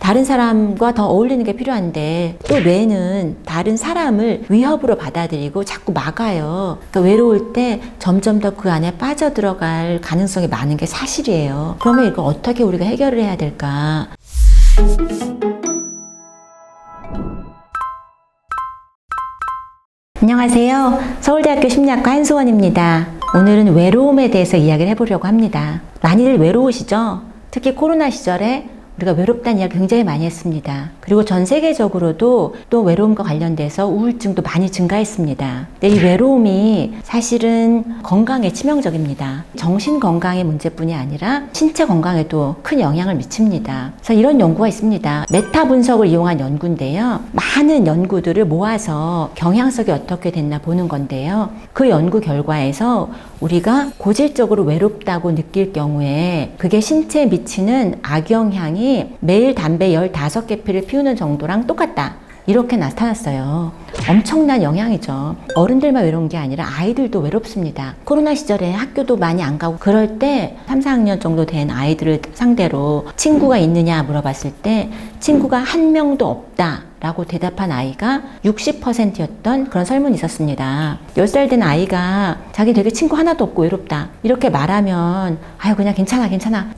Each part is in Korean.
다른 사람과 더 어울리는 게 필요한데 또 뇌는 다른 사람을 위협으로 받아들이고 자꾸 막아요. 그러니까 외로울 때 점점 더 그 안에 빠져들어갈 가능성이 많은 게 사실이에요. 그러면 이거 어떻게 우리가 해결을 해야 될까? 안녕하세요. 서울대학교 심리학과 한수원입니다. 오늘은 외로움에 대해서 이야기를 해보려고 합니다. 많이들 외로우시죠? 특히 코로나 시절에 우리가 외롭다는 이야기 굉장히 많이 했습니다. 그리고 전 세계적으로도 또 외로움과 관련돼서 우울증도 많이 증가했습니다. 근데 이 외로움이 사실은 건강에 치명적입니다. 정신 건강의 문제뿐이 아니라 신체 건강에도 큰 영향을 미칩니다. 그래서 이런 연구가 있습니다. 메타 분석을 이용한 연구인데요. 많은 연구들을 모아서 경향성이 어떻게 됐나 보는 건데요. 그 연구 결과에서 우리가 고질적으로 외롭다고 느낄 경우에 그게 신체에 미치는 악영향이 매일 담배 15개 피를 피우는 정도랑 똑같다. 이렇게 나타났어요. 엄청난 영향이죠. 어른들만 외로운 게 아니라 아이들도 외롭습니다. 코로나 시절에 학교도 많이 안 가고 그럴 때 3, 4학년 정도 된 아이들을 상대로 친구가 있느냐 물어봤을 때 친구가 한 명도 없다 라고 대답한 아이가 60%였던 그런 설문이 있었습니다. 10살 된 아이가 자기 되게 친구 하나도 없고 외롭다 이렇게 말하면 아유 그냥 괜찮아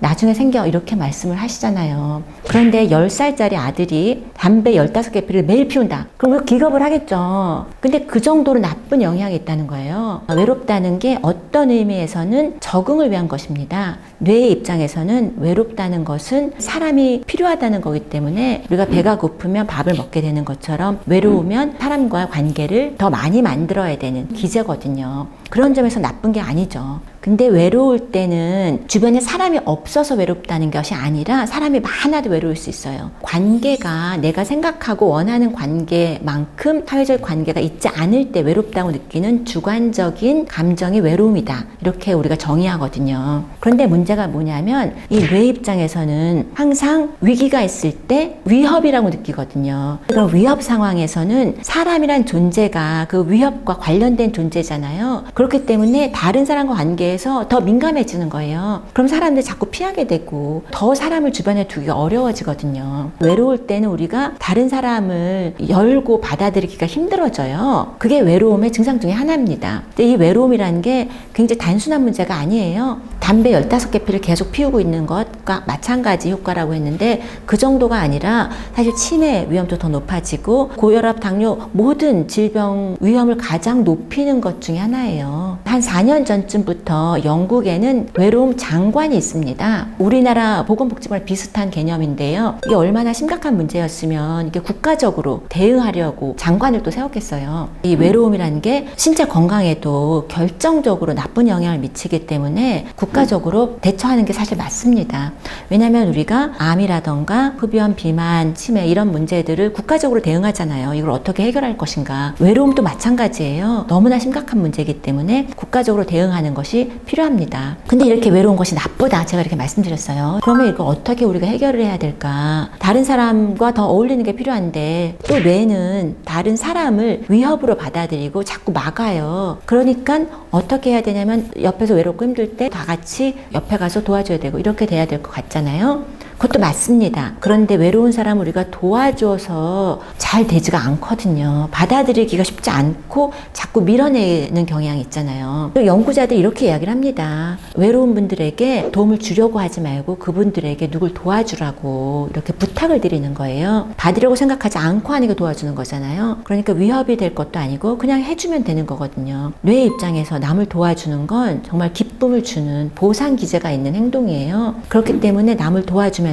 나중에 생겨 이렇게 말씀을 하시잖아요. 그런데 10살짜리 아들이 담배 15개 피를 매일 피운다. 그럼 기겁을 하겠죠. 근데 그 정도로 나쁜 영향이 있다는 거예요. 외롭다는 게 어떤 의미에서는 적응을 위한 것입니다. 뇌의 입장에서는 외롭다는 것은 사람이 필요하다는 거기 때문에 우리가 배가 고프면 밥을 먹게 되는 것처럼 외로우면 사람과 관계를 더 많이 만들어야 되는 기제거든요. 그런 점에서 나쁜 게 아니죠. 근데 외로울 때는 주변에 사람이 없어서 외롭다는 것이 아니라 사람이 많아도 외로울 수 있어요. 관계가 내가 생각하고 원하는 관계만큼 사회적 관계가 있지 않을 때 외롭다고 느끼는 주관적인 감정이 외로움이다. 이렇게 우리가 정의하거든요. 그런데 문제가 뭐냐면 이 뇌 입장에서는 항상 위기가 있을 때 위협이라고 느끼거든요. 그런 위협 상황에서는 사람이란 존재가 그 위협과 관련된 존재잖아요. 그렇기 때문에 다른 사람과 관계에서 더 민감해지는 거예요. 그럼 사람들이 자꾸 피하게 되고 더 사람을 주변에 두기가 어려워지거든요. 외로울 때는 우리가 다른 사람을 열고 받아들이기가 힘들어져요. 그게 외로움의 증상 중에 하나입니다. 근데 이 외로움이라는 게 굉장히 단순한 문제가 아니에요. 담배 15개 피를 계속 피우고 있는 것과 마찬가지 효과라고 했는데 그 정도가 아니라 사실 치매 위험도 더 높아지고 고혈압, 당뇨 모든 질병 위험을 가장 높이는 것 중에 하나예요. 한 4년 전쯤부터 영국에는 외로움 장관이 있습니다. 우리나라 보건복지부랑 비슷한 개념인데요. 이게 얼마나 심각한 문제였으면 이게 국가적으로 대응하려고 장관을 또 세웠겠어요. 이 외로움이라는 게 신체 건강에도 결정적으로 나쁜 영향을 미치기 때문에 국가적으로 대처하는 게 사실 맞습니다. 왜냐하면 우리가 암이라던가 흡연, 비만, 치매 이런 문제들을 국가적으로 대응하잖아요. 이걸 어떻게 해결할 것인가. 외로움도 마찬가지예요. 너무나 심각한 문제이기 때문에 국가적으로 대응하는 것이 필요합니다. 근데 이렇게 외로운 것이 나쁘다. 제가 이렇게 말씀드렸어요. 그러면 이거 어떻게 우리가 해결을 해야 될까? 다른 사람과 더 어울리는 게 필요한데 또 뇌는 다른 사람을 위협으로 받아들이고 자꾸 막아요. 그러니까 어떻게 해야 되냐면 옆에서 외롭고 힘들 때 다 같이 옆에 가서 도와줘야 되고 이렇게 돼야 될 것 같잖아요. 그것도 맞습니다. 그런데 외로운 사람을 우리가 도와줘서 잘 되지가 않거든요. 받아들이기가 쉽지 않고 자꾸 밀어내는 경향이 있잖아요. 연구자들이 이렇게 이야기를 합니다. 외로운 분들에게 도움을 주려고 하지 말고 그분들에게 누굴 도와주라고 이렇게 부탁을 드리는 거예요. 받으려고 생각하지 않고 하는 게 도와주는 거잖아요. 그러니까 위협이 될 것도 아니고 그냥 해주면 되는 거거든요. 뇌 입장에서 남을 도와주는 건 정말 기쁨을 주는 보상 기제가 있는 행동이에요. 그렇기 때문에 남을 도와주면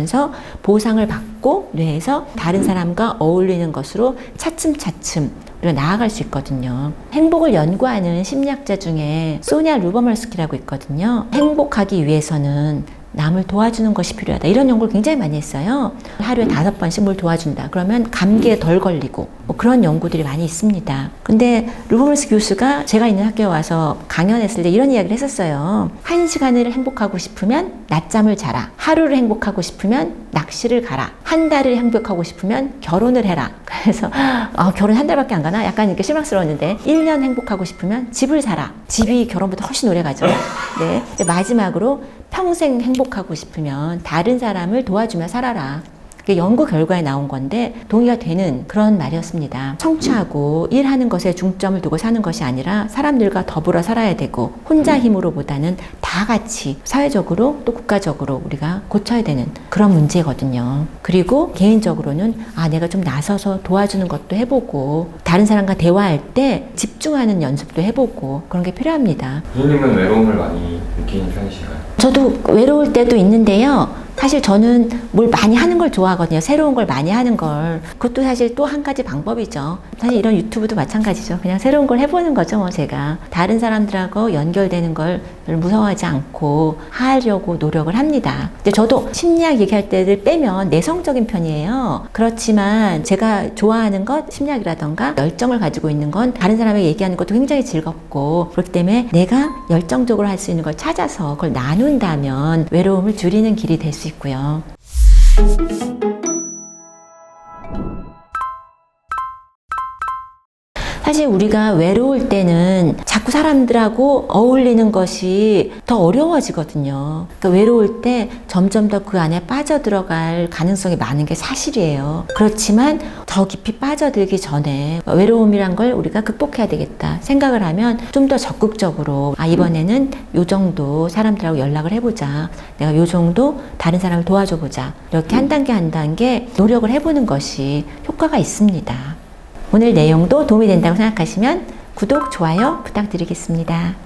보상을 받고 뇌에서 다른 사람과 어울리는 것으로 차츰차츰 우리가 나아갈 수 있거든요. 행복을 연구하는 심리학자 중에 소니아 루버멀스키라고 있거든요. 행복하기 위해서는 남을 도와주는 것이 필요하다. 이런 연구를 굉장히 많이 했어요. 하루에 5번씩 뭘 도와준다. 그러면 감기에 덜 걸리고 뭐 그런 연구들이 많이 있습니다. 근데 루버멀스 교수가 제가 있는 학교에 와서 강연했을 때 이런 이야기를 했었어요. 1시간을 행복하고 싶으면 낮잠을 자라. 하루를 행복하고 싶으면 낚시를 가라. 한 달을 행복하고 싶으면 결혼을 해라. 그래서 결혼 한 달밖에 안 가나? 약간 이렇게 실망스러웠는데 1년 행복하고 싶으면 집을 사라. 집이 결혼보다 훨씬 오래 가죠. 네. 마지막으로 평생 행복하고 싶으면 다른 사람을 도와주며 살아라. 이게 연구 결과에 나온 건데 동의가 되는 그런 말이었습니다. 성취하고 일하는 것에 중점을 두고 사는 것이 아니라 사람들과 더불어 살아야 되고 혼자 힘으로보다는 다 같이 사회적으로 또 국가적으로 우리가 고쳐야 되는 그런 문제거든요. 그리고 개인적으로는 내가 좀 나서서 도와주는 것도 해보고 다른 사람과 대화할 때 집중하는 연습도 해보고 그런 게 필요합니다. 부모님은 외로움을 많이 느끼는 편이신가요? 저도 외로울 때도 있는데요. 사실 저는 뭘 많이 하는 걸 좋아하거든요. 새로운 걸 많이 하는 걸. 그것도 사실 또 한 가지 방법이죠. 사실 이런 유튜브도 마찬가지죠. 그냥 새로운 걸 해보는 거죠, 뭐 제가. 다른 사람들하고 연결되는 걸 무서워하지 않고 하려고 노력을 합니다. 근데 저도 심리학 얘기할 때를 빼면 내성적인 편이에요. 그렇지만 제가 좋아하는 것, 심리학이라던가 열정을 가지고 있는 건 다른 사람에게 얘기하는 것도 굉장히 즐겁고 그렇기 때문에 내가 열정적으로 할 수 있는 걸 찾아서 그걸 나눈다면 외로움을 줄이는 길이 될 수 있고요. 사실 우리가 외로울 때는 자꾸 사람들하고 어울리는 것이 더 어려워지거든요. 그러니까 외로울 때 점점 더 그 안에 빠져들어갈 가능성이 많은 게 사실이에요. 그렇지만 더 깊이 빠져들기 전에 외로움이란 걸 우리가 극복해야 되겠다 생각을 하면 좀 더 적극적으로 이번에는 요 정도 사람들하고 연락을 해보자. 내가 요 정도 다른 사람을 도와줘보자. 이렇게 한 단계 한 단계 노력을 해보는 것이 효과가 있습니다. 오늘 내용도 도움이 된다고 생각하시면 구독, 좋아요 부탁드리겠습니다.